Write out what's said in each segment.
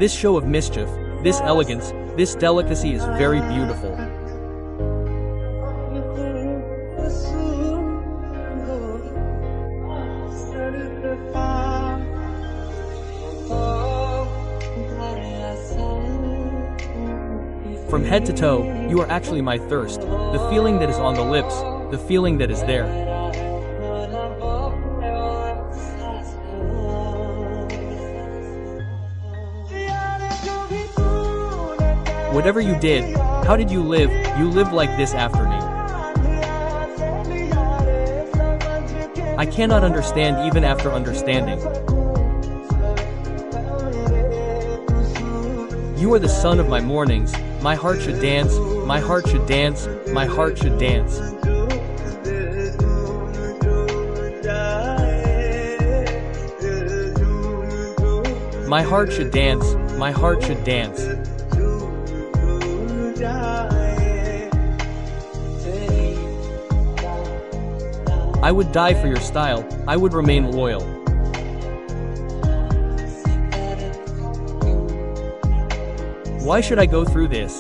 This show of mischief, this elegance, this delicacy is very beautiful. From head to toe, you are actually my thirst, the feeling that is on the lips, the feeling that is there. Whatever you did, how did you live? You lived like this after me. I cannot understand even after understanding. You are the sun of my mornings, my heart should dance, my heart should dance, my heart should dance. My heart should dance, my heart should dance. I would die for your style, I would remain loyal. Why should I go through this?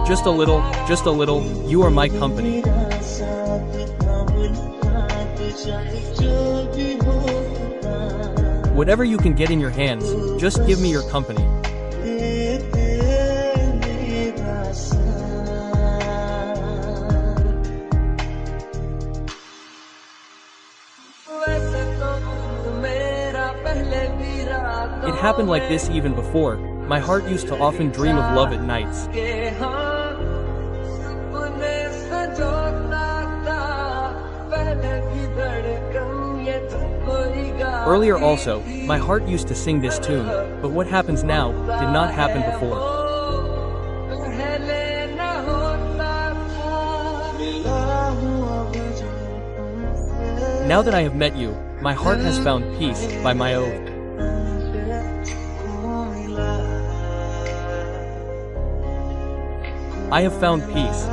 Just a little, you are my company. Whatever you can get in your hands, just give me your company. It happened like this even before. My heart used to often dream of love at nights. Earlier also, my heart used to sing this tune, but what happens now, did not happen before. Now that I have met you, my heart has found peace, by my oath. I have found peace.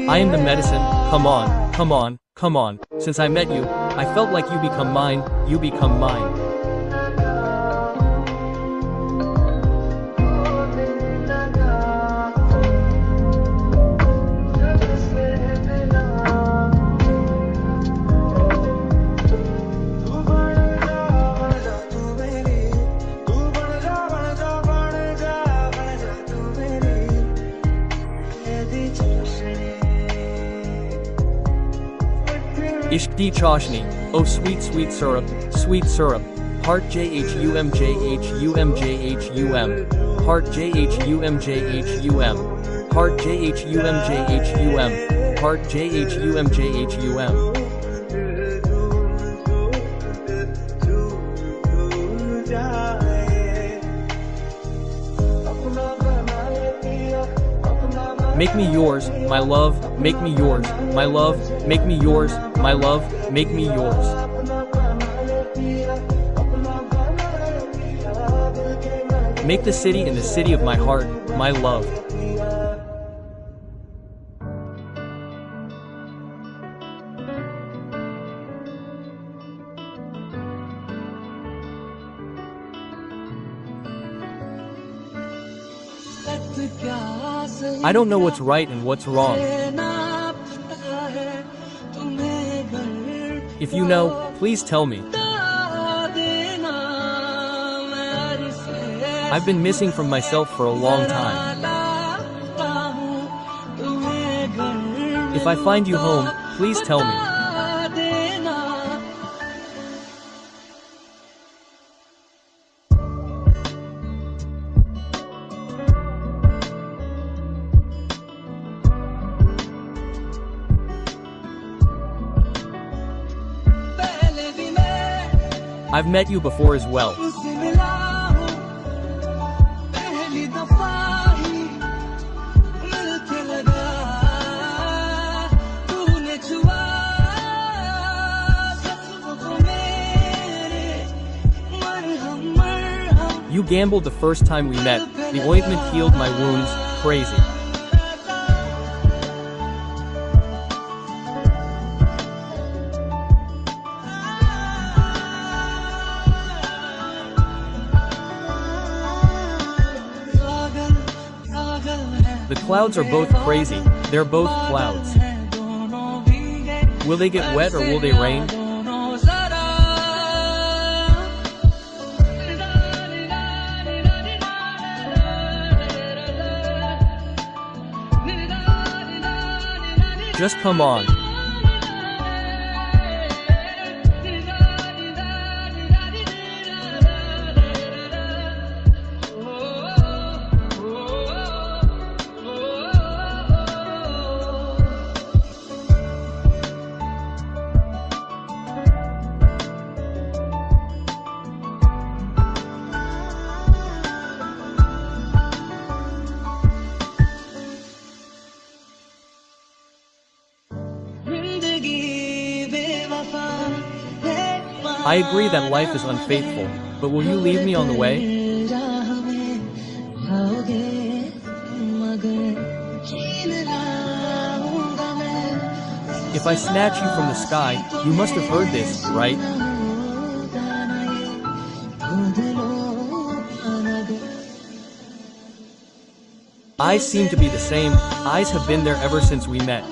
I am the medicine, come on, come on, come on. Since I met you, I felt like you become mine, you become mine. Ishq di chashni, oh sweet sweet syrup, heart jhum jhum jhum, heart jhum jhum, heart jhum jhum, heart jhum jhum. Make me yours, my love, make me yours, my love, make me yours, my love, make me yours. Make the city in the city of my heart, my love. I don't know what's right and what's wrong. If you know, please tell me. I've been missing from myself for a long time. If I find you home, please tell me. I've met you before as well. You gambled the first time we met, the ointment healed my wounds, crazy. The clouds are both crazy, they're both clouds. Will they get wet or will they rain? Just come on. I agree that life is unfaithful, but will you leave me on the way? If I snatch you from the sky, you must have heard this, right? Eyes seem to be the same, eyes have been there ever since we met.